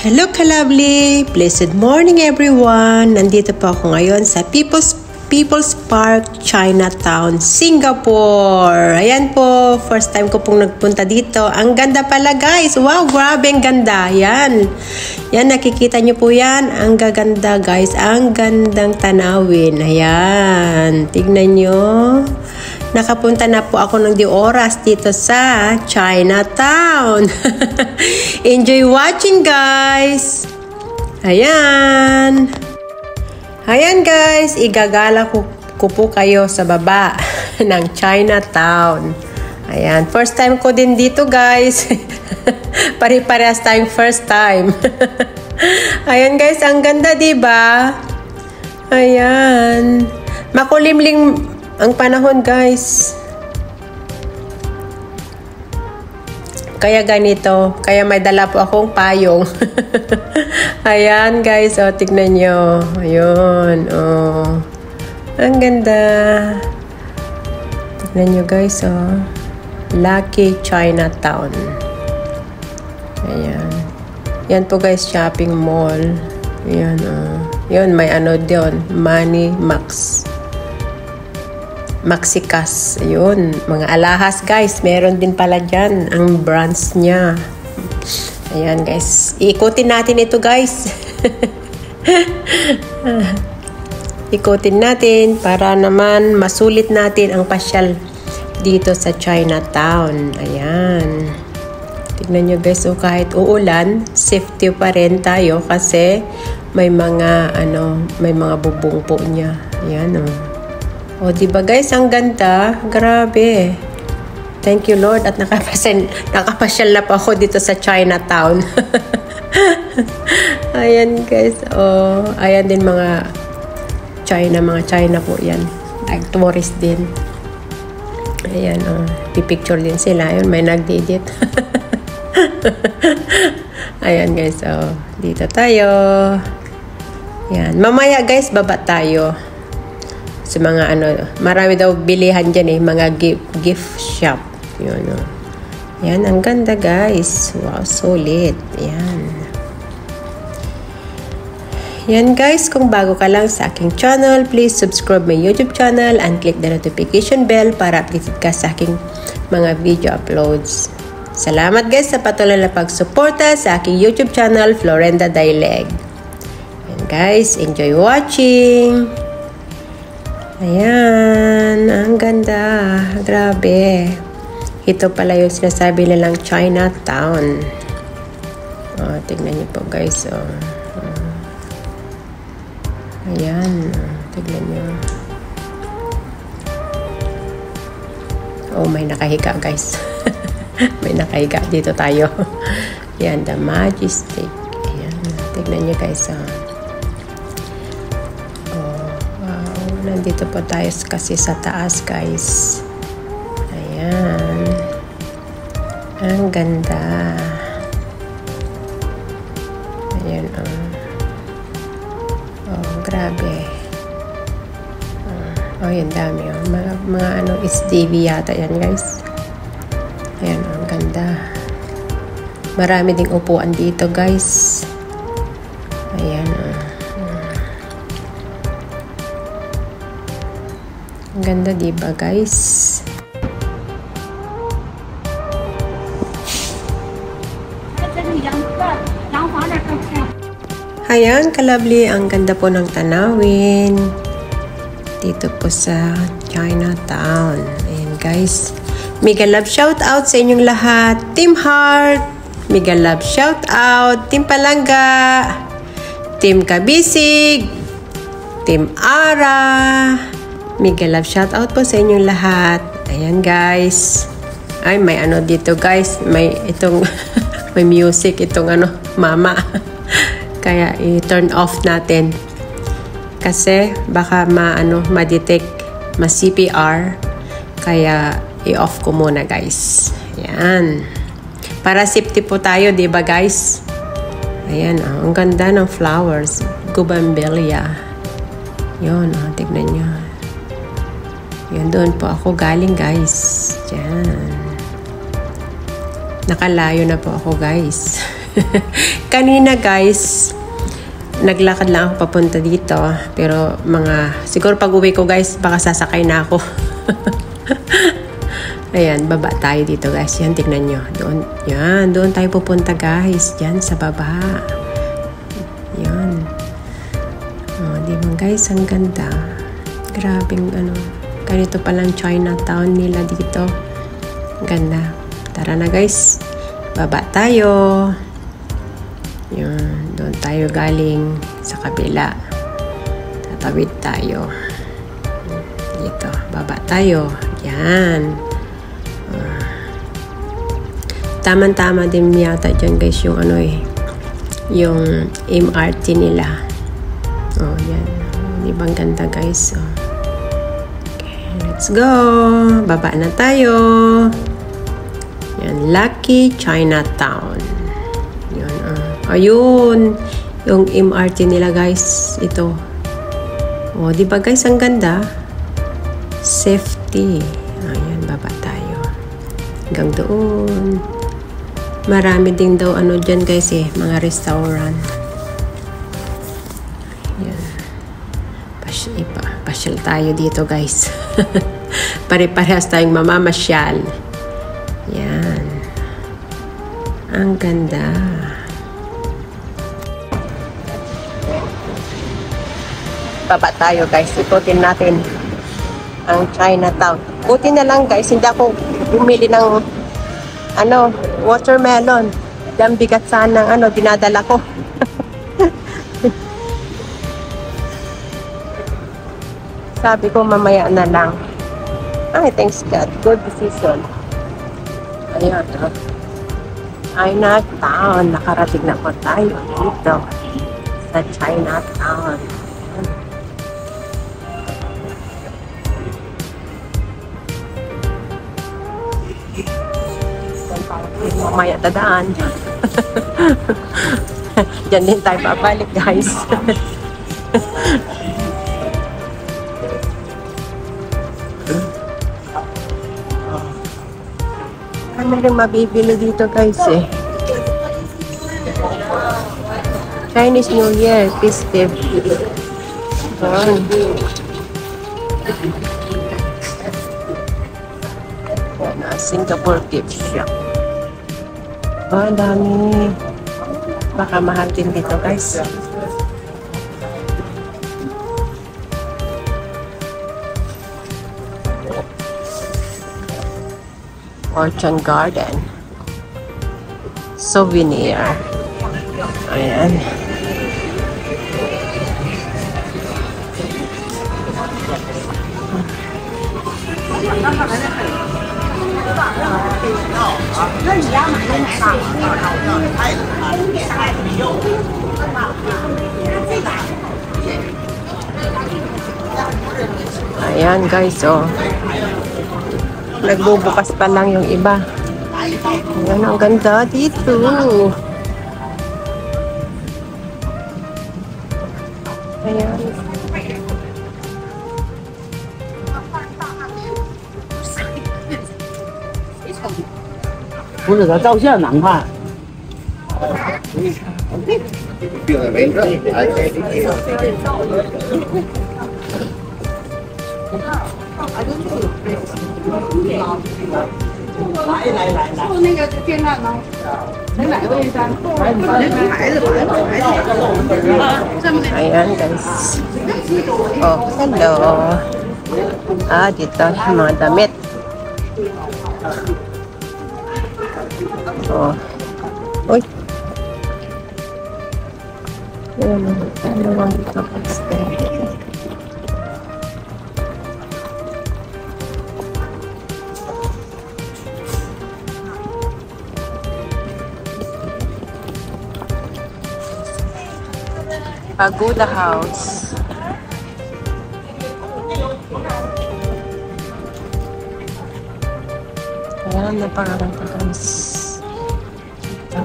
Hello ka-lovely! Blessed morning everyone! Nandito po ako ngayon sa People's Park, Chinatown, Singapore. Ayan po, first time ko pong nagpunta dito. Ang ganda pala guys! Wow, grabe ang ganda! Yan, nakikita nyo po yan. Ang gaganda guys, ang gandang tanawin. Ayan, tignan nyo. Nakapunta na po ako ng 2 oras dito sa Chinatown. Enjoy watching guys! Ayan! Ayan guys, igagala ko po kayo sa baba ng Chinatown. Ayan, first time ko din dito guys. Pare-parehas tayong first time. Ayan guys, ang ganda diba? Ayan. Makulimlim ang panahon guys. Kaya ganito. Kaya may dala po akong payong. Ayan guys. O, tignan nyo. Ayun. O. Ang ganda. Tignan nyo guys. O. Lucky Chinatown. Ayan. Yan po guys. Shopping mall. Ayan o. Yun. May ano doon. Money Max. Maxikas. Ayun. Mga alahas guys. Meron din pala dyan. Ang brands niya. Ayan guys. Ikutin natin ito guys. Ikutin natin para naman masulit natin ang pasyal dito sa Chinatown. Ayan. Tignan nyo guys. So kahit uulan, safety pa rin tayo kasi may mga may mga bubong po niya. Ayan o. O, diba guys, ang ganda. Grabe. Thank you, Lord. At nakapasyal na po ako dito sa Chinatown. Ayan, guys. O, ayan din mga China po yan. Like tourist din. Ayan, o. Pipicture din sila. Ayun, may nagdidit. Ayan, guys. O, dito tayo. Ayan. Mamaya, guys, baba tayo. Sa mga marami daw bilihan dyan mga gift shop. Yun, Yan, ang ganda guys. Wow, solid. Yan. Yan guys, kung bago ka lang sa aking channel, please subscribe my YouTube channel and click the notification bell para updated ka sa aking mga video uploads. Salamat guys sa patuloy na pagsuporta sa aking YouTube channel, Florenda Daileg. Yan guys, enjoy watching! Ayan, ang ganda. Grabe. Ito pala yung sinasabi nilang Chinatown. O, tignan niyo po guys. O. Ayan. Tignan niyo. Oh, may nakahiga guys. May nakahiga. Dito tayo. Ayan, The Majestic. Ayan. Tignan niyo guys. O. Nandito po tayo kasi sa taas guys. Ayan. Ang ganda. Ayan oh, grabe. Oh, yung dami oh. Mga SDV yata yan guys. Ayan oh, ang ganda. Marami ding upuan dito guys. Ayan oh. Ang ganda diba guys? Ayan ka-lovely, ang ganda po ng tanawin dito po sa Chinatown. Ayan guys, mega love shout out sa inyong lahat. Team Heart, mega love shout out. Team Palangga, Team Kabisig, Team Ara, mega love shout out po sa inyong lahat. Ayan guys. Ay, may dito guys. May itong may music itong mama. Kaya i-turn off natin. Kasi baka ma-detect, ma-CPR. Kaya i-off ko muna guys. Ayan. Para safety po tayo, 'di ba guys? Ayan, ang ganda ng flowers. Gubambelia. 'Yon, tignan niyo. Yan, doon po ako galing guys. Diyan. Nakalayo na po ako guys. Kanina guys, naglakad lang ako papunta dito. Pero siguro pag uwi ko guys, baka sasakay na ako. Ayan, baba tayo dito guys. Yan, tignan nyo. Doon tayo pupunta guys. Yan, sa baba. Yan. Oh, di ba guys, ang ganda. Grabing ganito palang Chinatown nila dito. Ganda. Tara na guys. Baba tayo. Yan, doon tayo galing sa kabila. Tatawid tayo. Dito, baba tayo. Yan. Tama-tama din yata dyan guys yung yung MRT nila. Oh, yan. Di ba ang ganda guys? Oh. Okay, let's go. Baba na tayo. Yan, Lucky Chinatown. Yan, ayun. Yung MRT nila guys. Ito. Oh, di ba guys ang ganda? Safety. Ayan, baba tayo. Hanggang doon. Marami din daw dyan guys mga restaurant. Yan. Pasyal tayo dito guys. Pare-parehas tayong mamamasyal. Yan. Ang ganda. Baba tayo guys. Ikutin natin ang Chinatown. Buti na lang guys, hindi ako bumili ng watermelon. Ang bigat sana ng dinadala ko. Sabi ko mamaya na lang. Ay, thanks God. Good decision. Ayun. Chinatown. Nakarating na po tayo dito sa Chinatown. Mamaya tadaan. Diyan din tayo babalik guys. Ano rin mabibili dito guys Chinese New Year festive. Singapore gift shop. Oh, dami. Baka mahal din dito guys. Orchard Garden. Souvenir. Ayan. Ayan guys, nagbubukas pa lang yung iba. Ayan, ang ganda dito. Ayan. 不是他照相难看。做那个电饭煲，能哪个位置？牌子。Ayan guys. Oh, hello. Dito mga damit. Oh. Uy. Ayan, ano lang ito pagstay. Pagoda House. Ayan, napakaganda guys. Ito.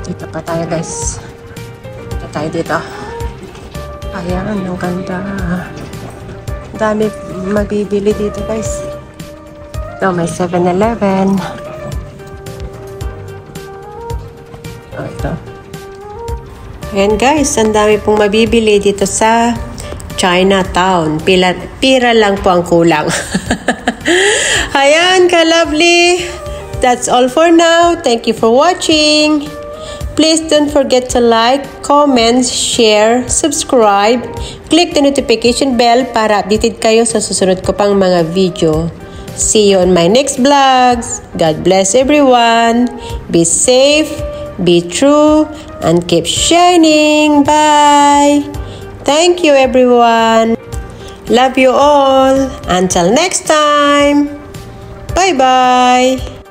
Dito pa tayo guys. Ito tayo dito. Ayan, ang ganda. Dami mabibili dito guys. Ito, may 7-Eleven. Ito. Ayan guys, ang dami pong mabibili dito sa Chinatown. Pira lang po ang kulang. Ayan, ka-lovely. That's all for now. Thank you for watching. Please don't forget to like, comment, share, subscribe. Click the notification bell para updated kayo sa susunod ko pang mga video. See you on my next vlogs. God bless everyone. Be safe, be true, and keep shining. Bye. Thank you everyone. Love you all. Until next time. Bye-bye.